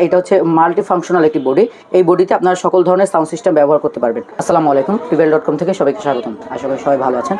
এটা হচ্ছে multi functional একটি বডি। এই বডিতে আপনারা সকল ধরনের সাউন্ড সিস্টেম ব্যবহার করতে পারবেন। আসসালামু আলাইকুম, টিভেল.com থেকে সবাইকে স্বাগতম। আশা করি সবাই ভালো আছেন।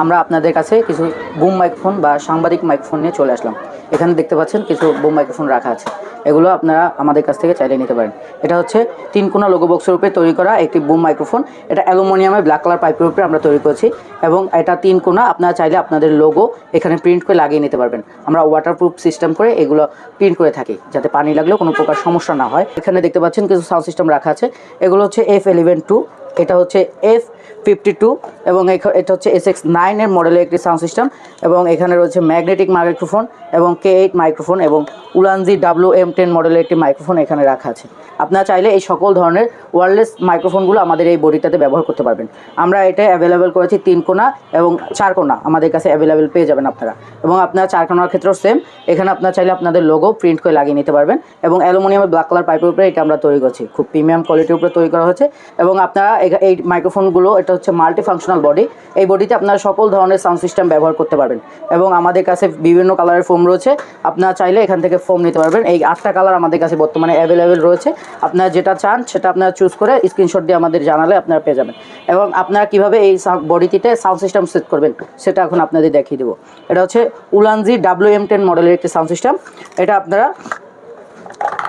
আমরা আপনাদের কাছে কিছু বুম মাইক্রোফোন বা সাংবাদিক মাইক্রোফোন নিয়ে চলে আসলাম। এখানে দেখতে পাচ্ছেন কিছু বুম মাইক্রোফোন রাখা আছে, এগুলো আপনারা আমাদের কাছ থেকে চাইলে নিতে পারেন। এটা হচ্ছে 3 কোণা লোগো বক্সের উপরে তৈরি করা একটি বুম মাইক্রোফোন। এটা অ্যালুমিনিয়ামের ব্ল্যাক কালার পাইপের উপরে আমরা তৈরি করেছি এবং এটা 3 কোণা। আপনারা চাইলে আপনাদের লোগো এখানে প্রিন্ট করে লাগিয়ে নিতে পারবেন। আমরা ওয়াটারপ্রুফ সিস্টেম করে এগুলো প্রিন্ট করে থাকি, যাতে পানি লাগলেও কোনো প্রকার সমস্যা না হয়। এখানে দেখতে পাচ্ছেন কিছু সাউন্ড সিস্টেম রাখা আছে। এগুলো হচ্ছে F11-2, এটা হচ্ছে F52 এবং এটা হচ্ছে SX9 এর মডেলের একটি সাউন্ড সিস্টেম। এবং এখানে রয়েছে ম্যাগনেটিক মাইক্রোফোন এবং K8 মাইক্রোফোন এবং উলানজি WM10 মডেলের একটি মাইক্রোফোন এখানে রাখা আছে। আপনারা চাইলে এই সকল ধরনের ওয়্যারলেস মাইক্রোফোনগুলো আমাদের এই বডিটাতে ব্যবহার করতে পারবেন। আমরা এটা অ্যাভেলেবেল করেছি 3 কোণা এবং 4 কোণা আমাদের কাছে অ্যাভেলেবেল পেয়ে যাবেন আপনারা। এবং আপনারা 4 কোণার ক্ষেত্রেও সেম, এখানে আপনারা চাইলে আপনাদের লোগো প্রিন্ট করে লাগিয়ে নিতে পারবেন। এবং অ্যালুমিনিয়ামের ব্ল্যাক কালার পাইপের উপরে এটা আমরা তৈরি করছি, খুব প্রিমিয়াম কোয়ালিটির উপরে তৈরি করা হয়েছে। এবং আপনারা এই মাইক্রোফোনগুলো, এটা হচ্ছে মাল্টি ফাংশনাল বডি। এই বডিতে আপনারা সকল ধরনের সাউন্ড সিস্টেম ব্যবহার করতে পারবেন। এবং আমাদের কাছে বিভিন্ন কালারের ফোম রয়েছে, আপনারা চাইলে এখান থেকে ফোম নিতে পারবেন। এই 8টা কালার আমাদের কাছে বর্তমানে অ্যাভেলেবেল রয়েছে। আপনারা যেটা চান সেটা আপনারা চুজ করে স্ক্রিনশট দিয়ে আমাদের জানালে আপনারা পেয়ে যাবেন। এবং আপনারা কীভাবে এই বডিটিতে সাউন্ড সিস্টেম সেট করবেন সেটা এখন আপনাদের দেখিয়ে দেবো। এটা হচ্ছে উলানজি WM10 মডেলের একটি সাউন্ড সিস্টেম। এটা আপনারা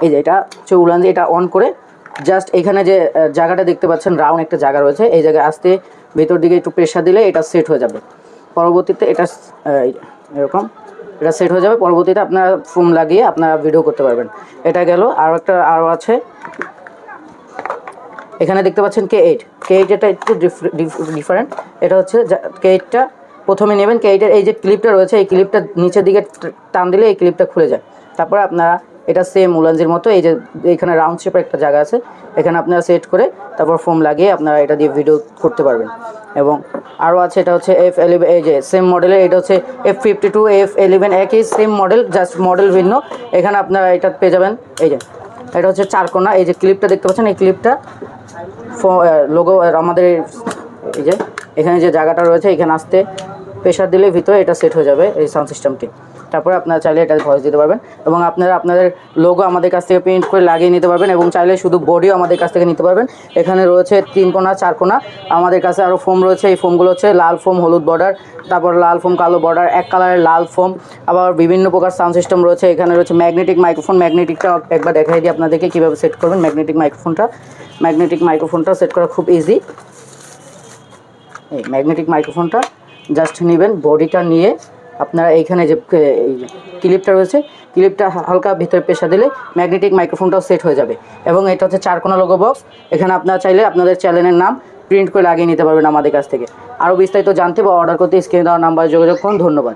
এই যে এটা হচ্ছে উলানজি, এটা অন করে জাস্ট এখানে যে জায়গাটা দেখতে পাচ্ছেন, রাউন্ড একটা জায়গা রয়েছে, এই জায়গায় আসতে ভেতর দিকে একটু প্রেশার দিলে এটা সেট হয়ে যাবে। পরবর্তীতে এটা এরকম এটা সেট হয়ে যাবে। পরবর্তীতে আপনারা ফোম লাগিয়ে আপনারা ভিডিও করতে পারবেন। এটা গেল। আরও আছে, এখানে দেখতে পাচ্ছেন K8। এটা একটু ডিফারেন্ট। এটা হচ্ছে K8টা প্রথমে নেবেন। K8-এর এই যে ক্লিপটা রয়েছে, এই ক্লিপটা নিচের দিকে টান দিলে এই ক্লিপটা খুলে যায়। তারপরে আপনারা এটা সেম উলানজির মতো এই যে এখানে রাউন্ড শেপের একটা জায়গা আছে, এখানে আপনারা সেট করে তারপর ফোম লাগিয়ে আপনারা এটা দিয়ে ভিডিও করতে পারবেন। এবং আরও আছে, এটা হচ্ছে F11, এই যে সেম মডেলের, এটা হচ্ছে F52, F11 একই সেম মডেল, জাস্ট মডেল ভিন্ন। এখানে আপনারা এটা পেয়ে যাবেন। এই যে এটা হচ্ছে 4 কোণা, এই যে ক্লিপটা দেখতে পাচ্ছেন, এই ক্লিপটা লোগো আমাদের এই যে এখানে যে জায়গাটা রয়েছে, এখানে আসতে প্রেশার দিলে ভিতরে এটা সেট হয়ে যাবে এই সাউন্ড সিস্টেমটি। তারপরে আপনারা চাইলে এটা ভয়েস দিতে পারবেন এবং আপনারা আপনাদের লোগো আমাদের কাছ থেকে প্রিন্ট করে লাগিয়ে নিতে পারবেন। এবং চাইলে শুধু বডিও আমাদের কাছ থেকে নিতে পারবেন। এখানে রয়েছে 3 কোণা 4 কোণা। আমাদের কাছে আরও ফোম রয়েছে। এই ফোমগুলো হচ্ছে লাল ফোম, হলুদ বর্ডার, তারপর লাল ফোম, কালো বর্ডার, এক কালারের লাল ফোম। আবার বিভিন্ন প্রকার সাউন্ড সিস্টেম রয়েছে। এখানে রয়েছে ম্যাগনেটিক মাইক্রোফোন। ম্যাগনেটিকটা একবার দেখাই দিই আপনাদেরকে কীভাবে সেট করবেন ম্যাগনেটিক মাইক্রোফোনটা সেট করা খুব ইজি। এই ম্যাগনেটিক মাইক্রোফোনটা জাস্ট নেবেন, বডিটা নিয়ে আপনারা এইখানে যে এই ক্লিপটা রয়েছে, ক্লিপটা হালকা ভিতরে প্রেশার দিলে ম্যাগনেটিক মাইক্রোফোনটাও সেট হয়ে যাবে। এবং এটা হচ্ছে 4 কোণা লোগো বক্স। এখানে আপনারা চাইলে আপনাদের চ্যানেলের নাম প্রিন্ট করে লাগিয়ে নিতে পারবেন আমাদের কাছ থেকে। আরও বিস্তারিত জানতে বা অর্ডার করতে স্ক্রিনে দেওয়া নাম্বারে যোগাযোগ করুন। ধন্যবাদ।